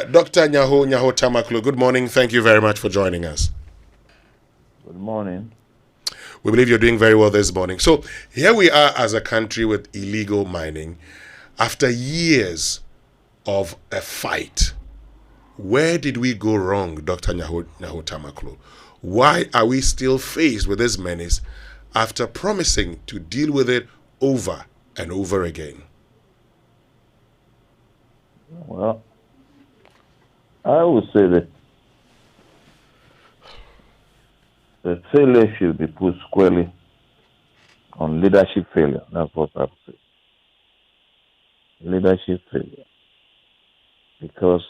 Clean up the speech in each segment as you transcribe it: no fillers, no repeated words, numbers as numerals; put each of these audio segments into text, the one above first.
Dr. NYAHO NYAHO Tamaklo, good morning. Thank you very much for joining us. Good morning. We believe you're doing very well this morning. So here we are as a country with illegal mining. After years of a fight, where did we go wrong, Dr. NYAHO Tamaklo? Why are we still faced with this menace after promising to deal with it over and over again? Well, I would say that the failure should be put squarely on leadership failure. That's what I would say. Leadership failure. Because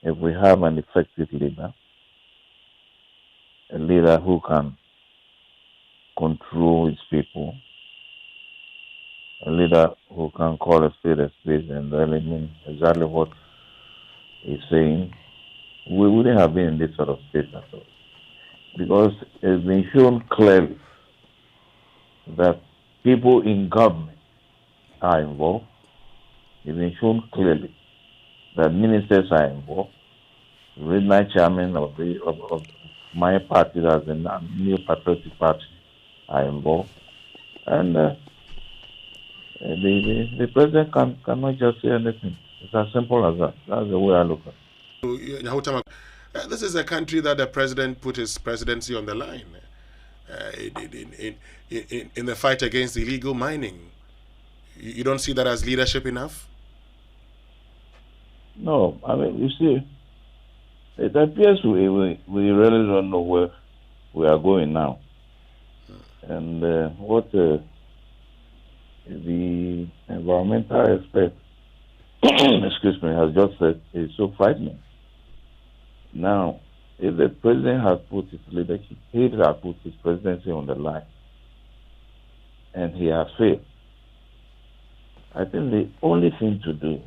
if we have an effective leader, a leader who can control his people, a leader who can call a spade and really mean exactly what he's saying, we wouldn't have been in this sort of state at all. Because it's been shown clearly that people in government are involved. It's been shown clearly that ministers are involved. The regional chairman of my party, as the New Patriotic Party, are involved. And the president cannot just say anything. It's as simple as that. That's the way I look at it. This is a country that the president put his presidency on the line in the fight against illegal mining. You don't see that as leadership enough? No, I mean, you see, it appears we really don't know where we are going now. And what the environmental expert, excuse me, has just said is so frightening. Now, if the president has put his leadership, he has put his presidency on the line, and he has failed, I think the only thing to do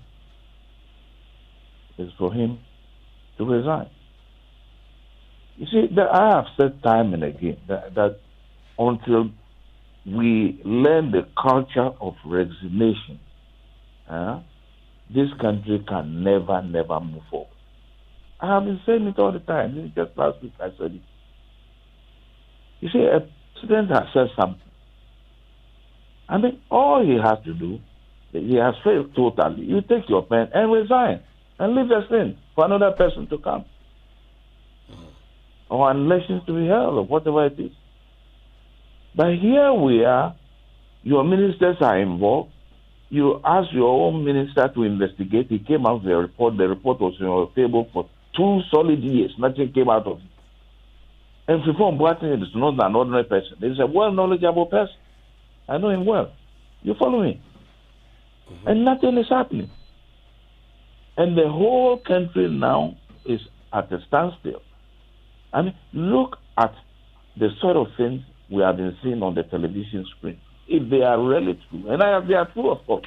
is for him to resign. You see, I have said time and again that until we learn the culture of resignation, this country can never move forward. I have been saying it all the time. Just last week I said it. You see, a president has said something. I mean, all he has to do, he has failed totally. You take your pen and resign and leave the thing for another person to come. Or an election to be held, or whatever it is. But here we are, your ministers are involved. You ask your own minister to investigate. He came out with a report. The report was on your table for 2 solid years. Nothing came out of it. And Fifon Boateng is not an ordinary person. He's a well-knowledgeable person. I know him well. You follow me? Mm-hmm. And nothing is happening. And the whole country now is at a standstill. I mean, look at the sort of things we have been seeing on the television screen. If they are really true, and they are true, of course,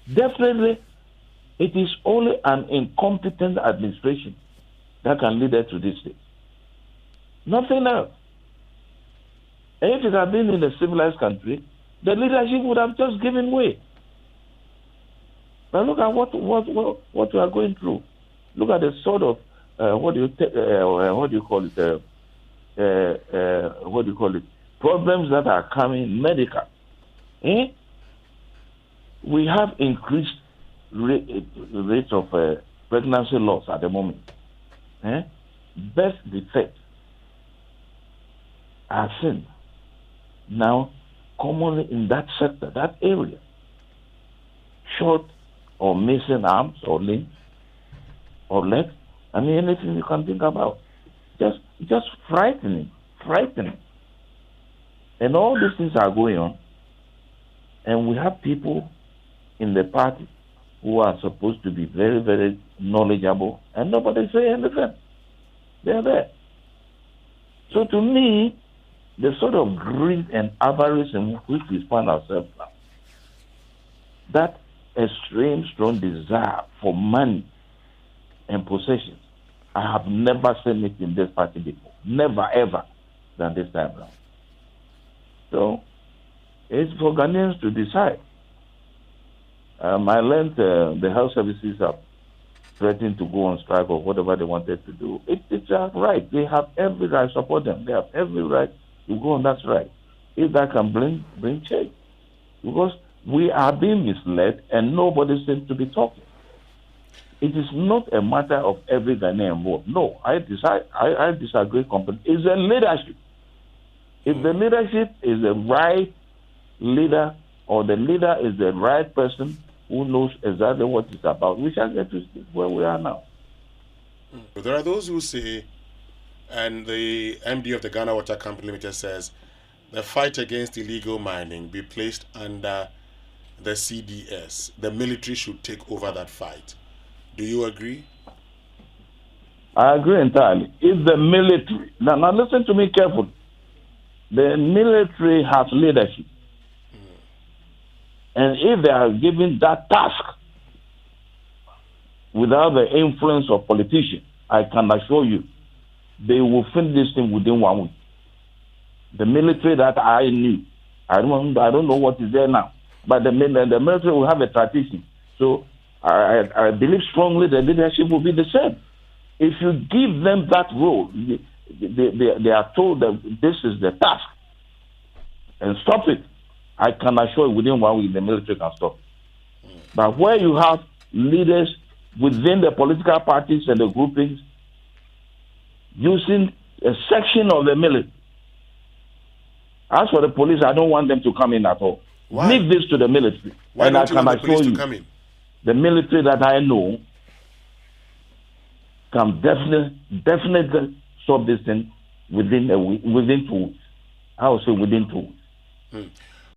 definitely it is only an incompetent administration that can lead us to this state. Nothing else. And if it had been in a civilized country, the leadership would have just given way. But look at what we are going through. Look at the sort of what do you call it? Problems that are coming medical. We have increased rates of pregnancy loss at the moment. Birth defects are seen now commonly in that sector, that area. Short or missing arms or limbs or legs. I mean, anything you can think about. Just frightening. And all these things are going on. And we have people in the party who are supposed to be very, very knowledgeable, and nobody say anything. They're there. So to me, the sort of greed and avarice in which we find ourselves now, that extreme, strong desire for money and possessions, I have never seen it in this party before. Never, ever, than this time around. So, it's for Ghanaians to decide. I learned the health services have threatened to go on strike or whatever they wanted to do. It's their right. They have every right. Support them. They have every right to go on that strike. If that can bring change, because we are being misled and nobody seems to be talking. It is not a matter of every Ghanaian involved. No, I disagree completely. It's the leadership. If the leadership is the right leader, or the leader is the right person who knows exactly what it's about, we shall get to where we are now. There are those who say, and the MD of the Ghana Water Company Limited says, the fight against illegal mining be placed under the CDS. The military should take over that fight. Do you agree? I agree entirely. If the military, now listen to me carefully. The military has leadership. And if they are given that task without the influence of politicians, I can assure you, they will finish this thing within 1 week. The military that I knew, I don't know what is there now, but the military will have a tradition. So I believe strongly the leadership will be the same. If you give them that role, they are told that this is the task, and stop it. I can assure you within 1 week the military can stop. But where you have leaders within the political parties and the groupings using a section of the military. As for the police, I don't want them to come in at all. Why? Leave this to the military. Why and don't I you want the police to you, come in? The military that I know can definitely stop this thing within 2 weeks. I would say within 2 weeks.